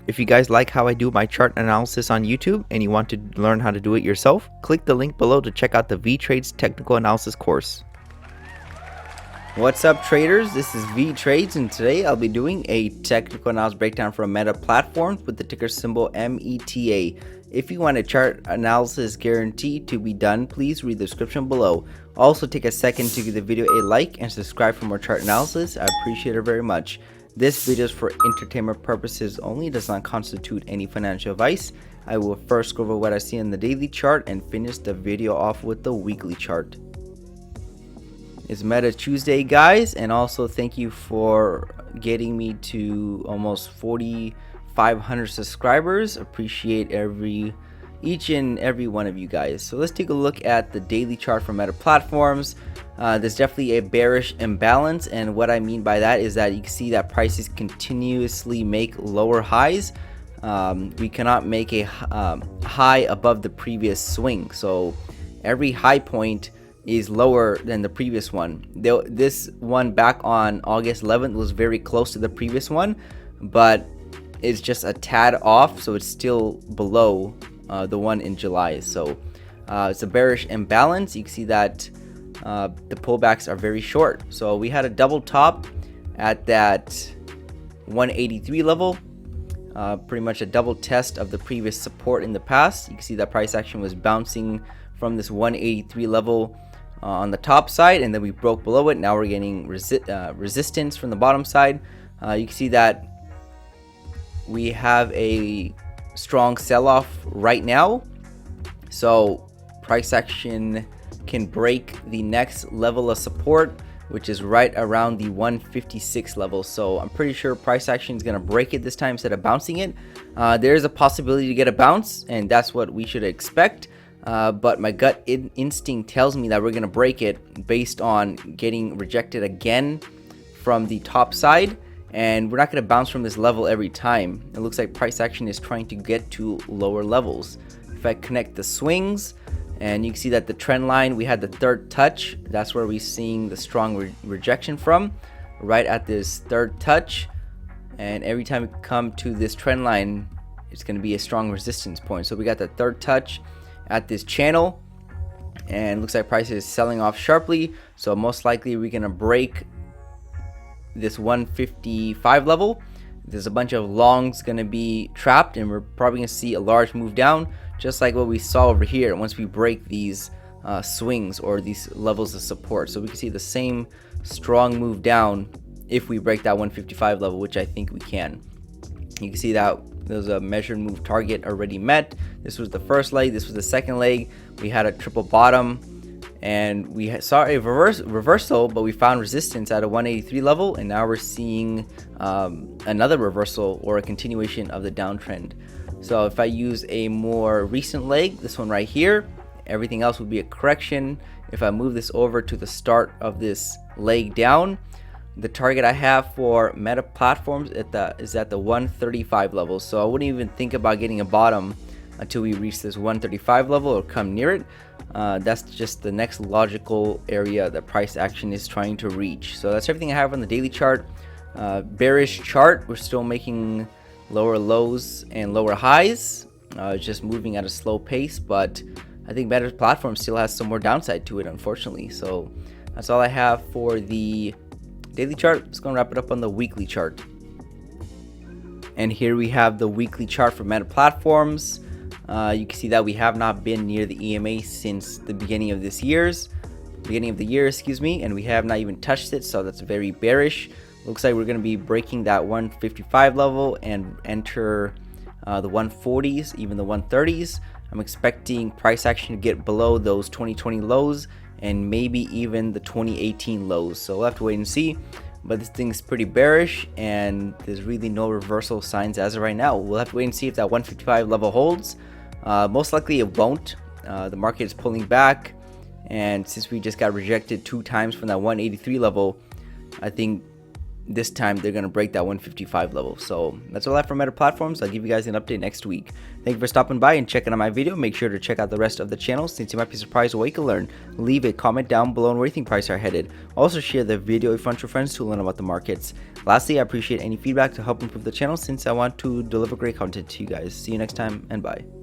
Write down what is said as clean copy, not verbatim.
If you guys like how I do my chart analysis on YouTube and you want to learn how to do it yourself, click the link below to check out the Vee Trades technical analysis course. What's up, traders? This is Vee Trades, and today I'll be doing a technical analysis breakdown for Meta Platforms with the ticker symbol META. If you want a chart analysis guaranteed to be done, please read the description below. Also, take a second to give the video a like and subscribe for more chart analysis. I appreciate it very much. This video is for entertainment purposes only, does not constitute any financial advice. I will first go over what I see in the daily chart and finish the video off with the weekly chart. It's Meta Tuesday, guys, and also thank you for getting me to almost 4,500 subscribers. Appreciate each and every one of you guys. So let's take a look at the daily chart for Meta Platforms. There's definitely a bearish imbalance, and what I mean by that is that you can see that prices continuously make lower highs. We cannot make a high above the previous swing, so every high point is lower than the previous one. This one back on August 11th was very close to the previous one, but it's just a tad off, so it's still below the one in July. So it's a bearish imbalance. You can see that the pullbacks are very short. So we had a double top at that 183 level, pretty much a double test of the previous support in the past. You can see that price action was bouncing from this 183 level on the top side, and then we broke below it. Now we're getting resistance from the bottom side. You can see that we have a strong sell-off right now, so price action can break the next level of support, which is right around the 156 level. So I'm pretty sure price action is going to break it this time instead of bouncing it. There is a possibility to get a bounce, and that's what we should expect. But my gut instinct tells me that we're going to break it based on getting rejected again from the top side, and we're not going to bounce from this level every time. It looks like price action is trying to get to lower levels. If I connect the swings, and you can see that the trend line, we had the third touch. That's where we're seeing the strong rejection from, right at this third touch. And every time we come to this trend line, it's going to be a strong resistance point. So we got the third touch at this channel, and looks like price is selling off sharply. So most likely we're going to break this 155 level. There's a bunch of longs going to be trapped, and we're probably going to see a large move down, just like what we saw over here once we break these swings or these levels of support. So we can see the same strong move down if we break that 155 level, which I think we can. You can see that there's a measured move target already met. This was the first leg, this was the second leg. We had a triple bottom, and we saw a reversal, but we found resistance at a 183 level, and now we're seeing another reversal or a continuation of the downtrend. So if I use a more recent leg, this one right here, everything else would be a correction. If I move this over to the start of this leg down, the target I have for Meta Platforms is at the 135 level. So I wouldn't even think about getting a bottom until we reach this 135 level or come near it. That's just the next logical area that price action is trying to reach. So that's everything I have on the daily chart. Bearish chart, we're still making lower lows and lower highs, just moving at a slow pace, but I think Meta Platform still has some more downside to it, unfortunately. So that's all I have for the daily chart. Let's go and wrap it up on the weekly chart. And here we have the weekly chart for Meta Platforms. You can see that we have not been near the EMA since the beginning of the year, and we have not even touched it, so that's very bearish. Looks like we're going to be breaking that 155 level and enter the 140s, even the 130s. I'm expecting price action to get below those 2020 lows and maybe even the 2018 lows. So we'll have to wait and see. But this thing's pretty bearish, and there's really no reversal signs as of right now. We'll have to wait and see if that 155 level holds. Most likely it won't. The market is pulling back, and since we just got rejected 2 times from that 183 level, I think this time they're going to break that 155 level. So that's all I have for Meta platforms. I'll give you guys an update next week. Thank you for stopping by and checking out my video. Make sure to check out the rest of the channel since you might be surprised what you can learn. Leave a comment down below on where you think prices are headed. Also share the video with your friends to learn about the markets. Lastly, I appreciate any feedback to help improve the channel since I want to deliver great content to you guys. See you next time and bye.